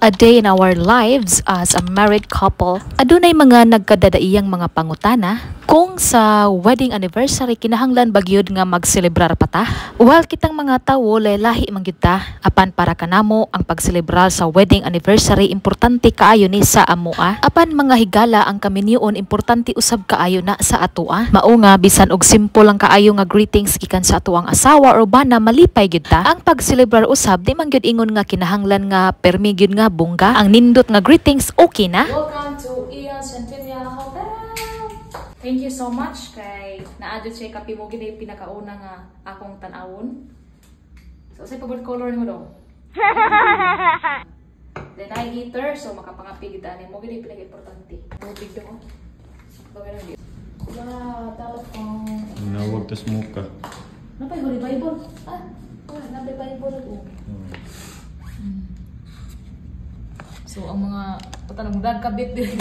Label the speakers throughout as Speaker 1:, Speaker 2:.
Speaker 1: a day in our lives as a married couple. Adunay mga nagkadadaiyang mga pangutana kung sa wedding anniversary kinahanglan bagyod nga magselebrar pa ta. While kitang mga tawo lahi man gyud ta, apan para kanamo ang pagselebrar sa wedding anniversary importante kaayo ni sa amoa. Apan mga higala ang kaminyoon importante usab kaayo na sa atoa. Mao nga bisan og simple lang kaayo nga greetings gikan sa atuang asawa or bana malipay gyud ta. Ang pagselebrar usab di man gyud ingon nga kinahanglan nga permi gyud nga bungga. Ang nindot nga greetings okay na.
Speaker 2: Welcome to Ian Centennial Hotel. Thank you so much kay naadyo siya kape mo gid pinakauna nga akong tan-awon. So say favorite color nimo daw. Then I heater so makapangapi gid ani mo gid pinaka-importante. Tubig daw. Bagay na di. Wow, telephone.
Speaker 3: Nawag ta smoke ka.
Speaker 2: Napay Holy Bible. Napay Bible ko. So ang mga patanong dagkabit din.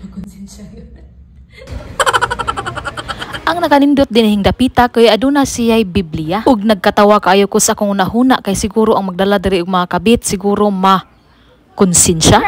Speaker 2: Magkonsensya yun.
Speaker 1: Ang nakanindot dinhing dapita kay aduna siya'y Biblia. Ug nagkatawa kaayo ko sa akong nahuna kay siguro ang magdala diri og mga kabit siguro konsensya.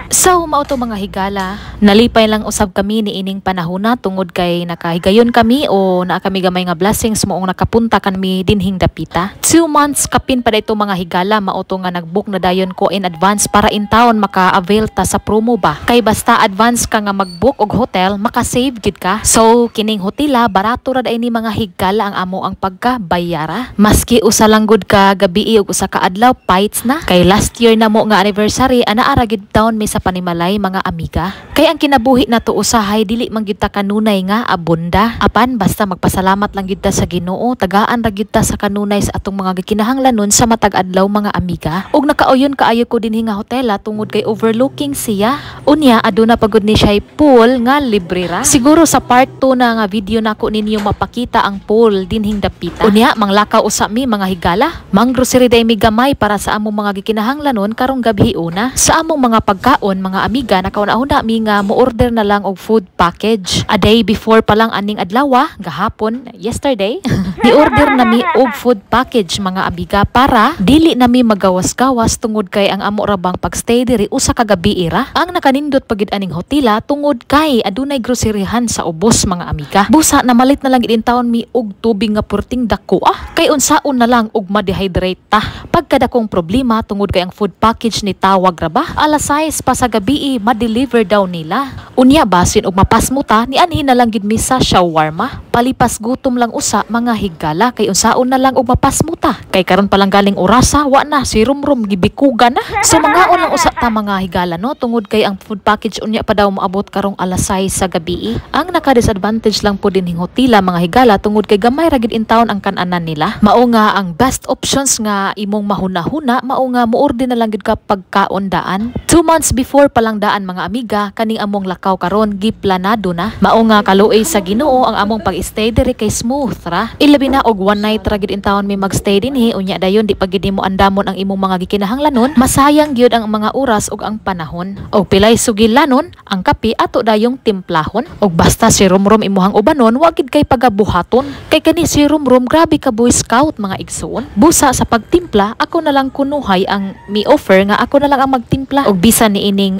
Speaker 1: So, mao to mga higala, nalipay lang usab kami ni ining panahona tungod kay nakahigayon kami o naa kami gamay nga blessings moong nakapunta kami dinhing dapita. 2 months kapin pa dayto mga higala, mao to nga nagbook na dayon ko in advance para in town maka-avail ta sa promo ba. Kay basta advance ka nga magbook og hotel, maka-save gid ka. So, kining hotela barato ra day ni mga higala ang amo ang pagkabayara. Maski usa lang gud ka gabi ug usa ka adlaw fights na. Kay last year na mo nga anniversary anaa ra gid town mi sa panimalay mga amiga. Kay ang kinabuhi na to usahay dili man gyud ta kanunay nga abunda. Apan basta magpasalamat lang gyud ta sa Ginoo, tagaan ra gyud ta sa kanunay sa atong mga gikinahanglanon sa matag adlaw mga amiga. Ug nakauyon kaayo ko dinhi nga hotela tungod kay overlooking siya. Unya aduna pagud ni siya pool nga libre ra. Siguro sa part 2 na nga video nako ninyo mapakita ang pool dinhing dapita. Unya manglakaw usa mi mga higala. Mang grocery day mi gamay para sa among mga gikinahanglanon karong gabi una. Sa among mga pagkaon mga amiga nakauna-una mi nga mo-order na lang og food package. A day before pa lang aning adlaw, gahapon, yesterday, ni-order na mi og food package mga amiga para dili na mi magawas-gawas tungod kay ang amo ra bang pagstay diri usa ka gabi ira. Ang nakanindot pagid aning hotela tungod kay adunay groceryhan sa ubos mga amiga. Busa na malit na lang gid taon mi og tubig nga purting dako kay unsaon na lang og ma-dehydrate ta. Pagkadakong problema tungod kay ang food package ni tawag ra ba alas 6 pa sa gabi ma-deliver daw nila. Unya basin og mapasmo ta ni anhin na lang gid mi sa shawarma. Palipas gutom lang usa mga higala kay unsaon na lang og mapasmo ta. Kay karon pa lang galing orasa wa na si rumrum gibikugan na. So mangaon lang usa ta mga higala no tungod kay ang food package unya pa daw maabot karong alas 6 sa gabi. Ang naka-disadvantage lang po dinhing hotela mga higala tungod kay gamay ra gid in town ang kan-anan nila. Mao nga ang best options nga imong mahuna-huna mao nga moorde na lang gid ka pagkaon daan. 2 months before pa lang daan mga amiga kaning among lakaw karon giplanado na. Mao nga kaluoy sa Ginoo ang among pag-stay diri kay smooth ra. Ilabi na og one night ra gid in town mi magstay dinhi unya dayon di pa gid nimo andamon ang imong mga gikinahanglanon. Masayang gyud ang mga oras ug ang panahon. Og pilay sugilanon ang kape ato dayong timplahon. Og basta si rumrum imuhang ubanon wa gid kay pagabuhaton. Kay kani si rumrum grabe ka boy scout mga igsoon. Busa sa pagtimpla ako na lang kunuhay ang mi offer nga ako na lang ang magtimpla og bisan ni ining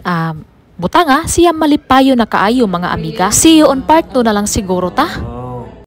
Speaker 1: butanga siya malipayo na kaayo mga amiga. See you on part 2 na lang siguro ta.